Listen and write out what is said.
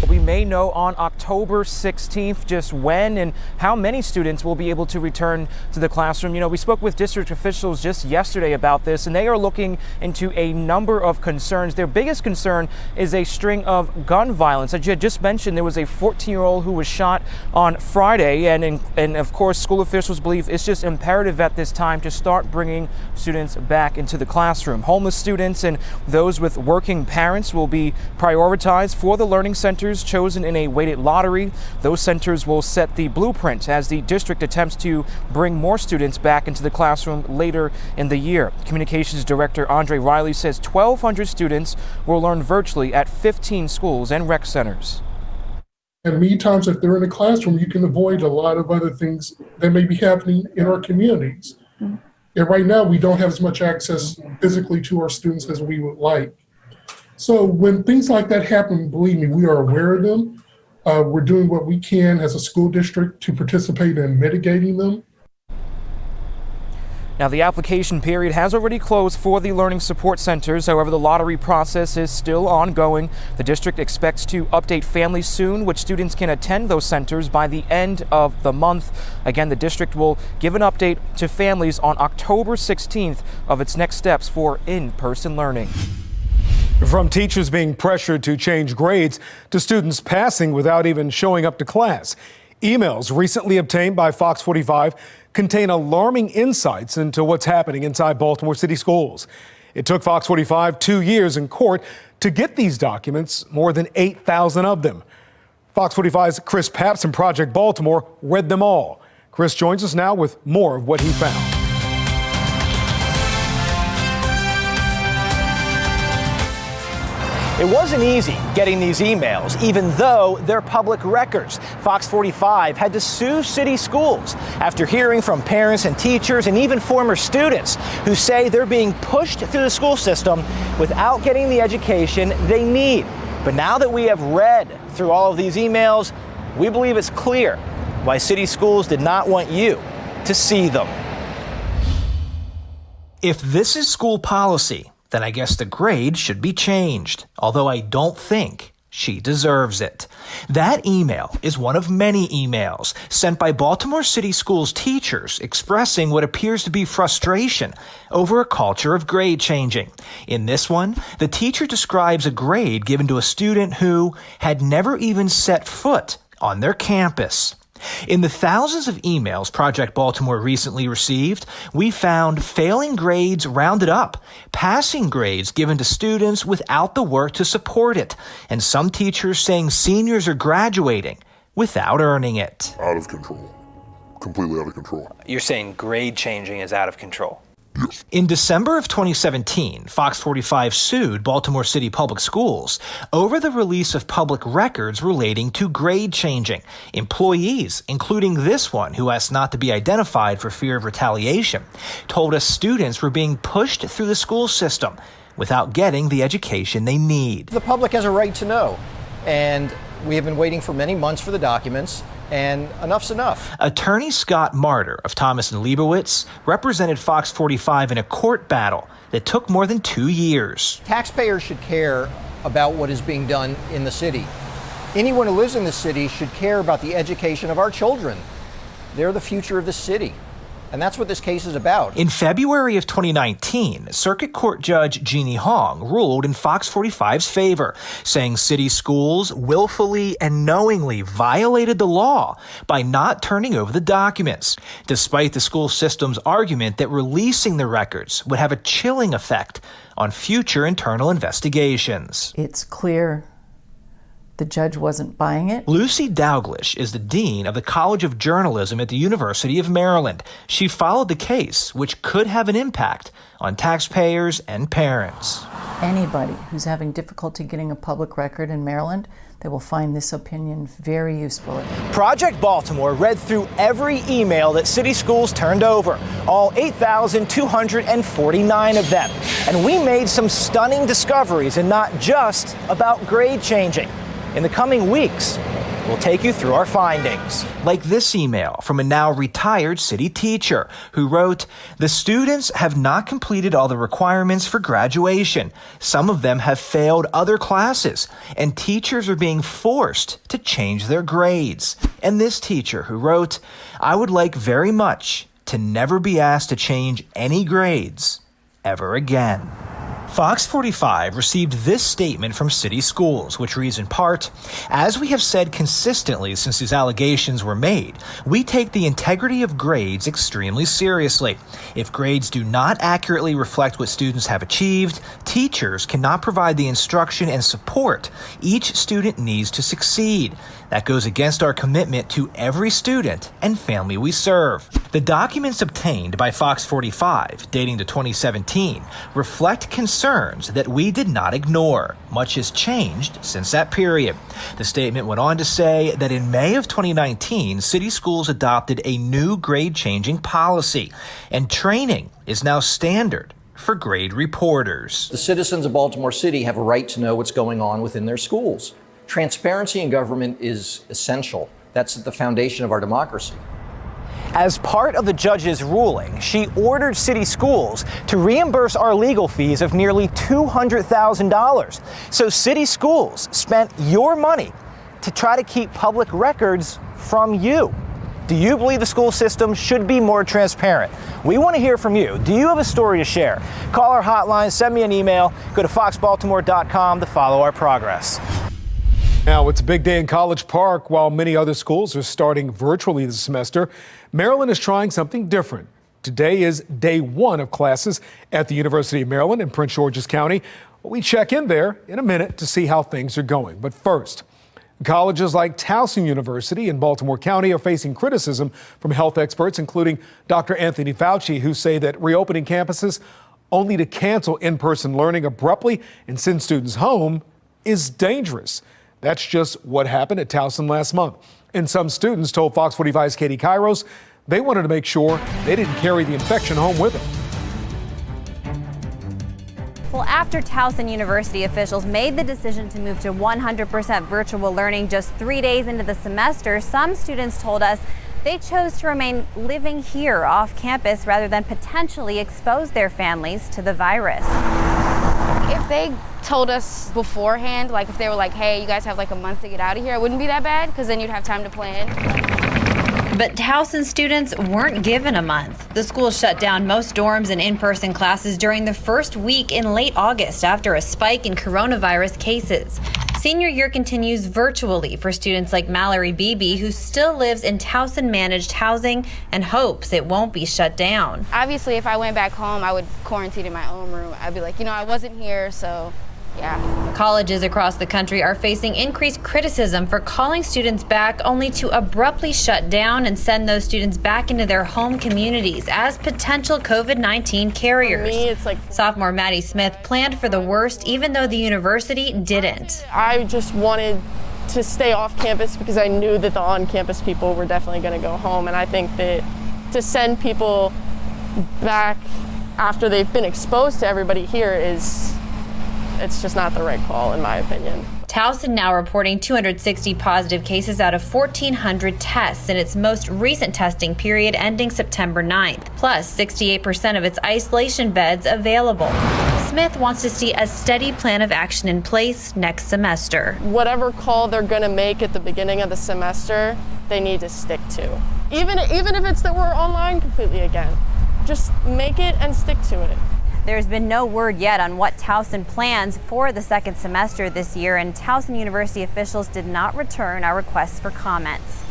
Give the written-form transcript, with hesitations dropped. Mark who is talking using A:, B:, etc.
A: We may know on October 16th just when and how many students will be able to return to the classroom. You know, we spoke with district officials just yesterday about this, and they are looking into a number of concerns. Their biggest concern is a string of gun violence. As you had just mentioned, there was a 14-year-old who was shot on Friday, and of course, school officials believe it's just imperative at this time to start bringing students back into the classroom. Homeless students and those with working parents will be prioritized for the learning centers chosen in a weighted lottery. Those centers will set the blueprint as the district attempts to bring more students back into the classroom later in the year. Communications Director Andre Riley says 1,200 students will learn virtually at 15 schools and rec centers.
B: And many times if they're in a classroom, you can avoid a lot of other things that may be happening in our communities. And right now, we don't have as much access physically to our students as we would like. So when things like that happen, believe me, we are aware of them. We're doing what we can as a school district to participate in mitigating them.
A: Now, the application period has already closed for the learning support centers. However, the lottery process is still ongoing. The district expects to update families soon, which students can attend those centers by the end of the month. Again, the district will give an update to families on October 16th of its next steps for in-person learning.
C: From teachers being pressured to change grades to students passing without even showing up to class. Emails recently obtained by Fox 45 contain alarming insights into what's happening inside Baltimore City Schools. It took Fox 45 2 years in court to get these documents, more than 8,000 of them. Fox 45's Chris Papps in Project Baltimore read them all. Chris joins us now with more of what he found.
D: It wasn't easy getting these emails, even though they're public records. Fox 45 had to sue city schools after hearing from parents and teachers and even former students who say they're being pushed through the school system without getting the education they need. But now that we have read through all of these emails, we believe it's clear why city schools did not want you to see them. If this is school policy, then I guess the grade should be changed, although I don't think she deserves it. That email is one of many emails sent by Baltimore City Schools teachers expressing what appears to be frustration over a culture of grade changing. In this one, the teacher describes a grade given to a student who had never even set foot on their campus. In the thousands of emails Project Baltimore recently received, we found failing grades rounded up, passing grades given to students without the work to support it, and some teachers saying seniors are graduating without earning it.
E: Out of control. Completely out of control.
D: You're saying grade changing is out of control?
E: Yes.
D: In December of 2017, Fox 45 sued Baltimore City Public Schools over the release of public records relating to grade changing. Employees, including this one who asked not to be identified for fear of retaliation, told us students were being pushed through the school system without getting the education they need.
F: The public has a right to know, and we have been waiting for many months for the documents. And enough's enough.
D: Attorney Scott Martyr of Thomas & Leibowitz represented Fox 45 in a court battle that took more than 2 years.
F: Taxpayers should care about what is being done in the city. Anyone who lives in the city should care about the education of our children. They're the future of the city. And that's what this case is about.
D: In February of 2019, Circuit Court Judge Jeannie Hong ruled in Fox 45's favor, saying city schools willfully and knowingly violated the law by not turning over the documents, despite the school system's argument that releasing the records would have a chilling effect on future internal investigations.
G: It's clear the judge wasn't buying it.
D: Lucy Dalglish is the dean of the College of Journalism at the University of Maryland. She followed the case, which could have an impact on taxpayers and parents.
G: Anybody who's having difficulty getting a public record in Maryland, they will find this opinion very useful.
D: Project Baltimore read through every email that city schools turned over, all 8,249 of them. And we made some stunning discoveries, and not just about grade changing. In the coming weeks, We'll take you through our findings. Like this email from a now retired city teacher who wrote, "The students have not completed all the requirements for graduation. Some of them have failed other classes, and teachers are being forced to change their grades." And this teacher who wrote, "I would like very much to never be asked to change any grades ever again." Fox 45 received this statement from City Schools, which reads in part, "As we have said consistently since these allegations were made, we take the integrity of grades extremely seriously. If grades do not accurately reflect what students have achieved, teachers cannot provide the instruction and support each student needs to succeed. That goes against our commitment to every student and family we serve." The documents obtained by Fox 45, dating to 2017, reflect concerns that we did not ignore. Much has changed since that period. The statement went on to say that in May of 2019, City Schools adopted a new grade-changing policy, and training is now standard for grade reporters.
F: The citizens of Baltimore City have a right to know what's going on within their schools. Transparency in government is essential. That's at the foundation of our democracy.
D: As part of the judge's ruling, she ordered City Schools to reimburse our legal fees of nearly $200,000. So City Schools spent your money to try to keep public records from you. Do you believe the school system should be more transparent? We want to hear from you. Do you have a story to share? Call our hotline, send me an email, go to foxbaltimore.com to follow our progress.
C: Now, it's a big day in College Park. While many other schools are starting virtually this semester, Maryland is trying something different. Today is day one of classes at the University of Maryland in Prince George's County. We check in there in a minute to see how things are going. But first, colleges like Towson University in Baltimore County are facing criticism from health experts, including Dr. Anthony Fauci, who say that reopening campuses only to cancel in-person learning abruptly and send students home is dangerous. That's just what happened at Towson last month. And some students told Fox 45's Katie Kairos they wanted to make sure they didn't carry the infection home with them.
H: Well, after Towson University officials made the decision to move to 100% virtual learning just 3 days into the semester, some students told us they chose to remain living here off campus rather than potentially expose their families to the virus.
I: If they told us beforehand, like if they were like, hey, you guys have like a month to get out of here, it wouldn't be that bad because then you'd have time to plan.
J: But Towson students weren't given a month. The school shut down most dorms and in-person classes during the first week in late August after a spike in coronavirus cases. Senior year continues virtually for students like Mallory Beebe, who still lives in Towson managed housing and hopes it won't be shut down.
I: Obviously, if I went back home, I would quarantine in my own room. I'd be like, I wasn't here, so yeah.
J: Colleges across the country are facing increased criticism for calling students back only to abruptly shut down and send those students back into their home communities as potential COVID-19 carriers.
K: For me, it's like
J: sophomore Maddie Smith planned for the worst, even though the university didn't.
K: I just wanted to stay off campus because I knew that the on-campus people were definitely going to go home, and I think that to send people back after they've been exposed to everybody here it's just not the right call, in my opinion.
J: Towson now reporting 260 positive cases out of 1,400 tests in its most recent testing period ending September 9th, plus 68% of its isolation beds available. Smith wants to see a steady plan of action in place next semester.
K: Whatever call they're going to make at the beginning of the semester, they need to stick to. Even if it's that we're online completely again, just make it and stick to it.
H: There's been no word yet on what Towson plans for the second semester this year, and Towson University officials did not return our requests for comments.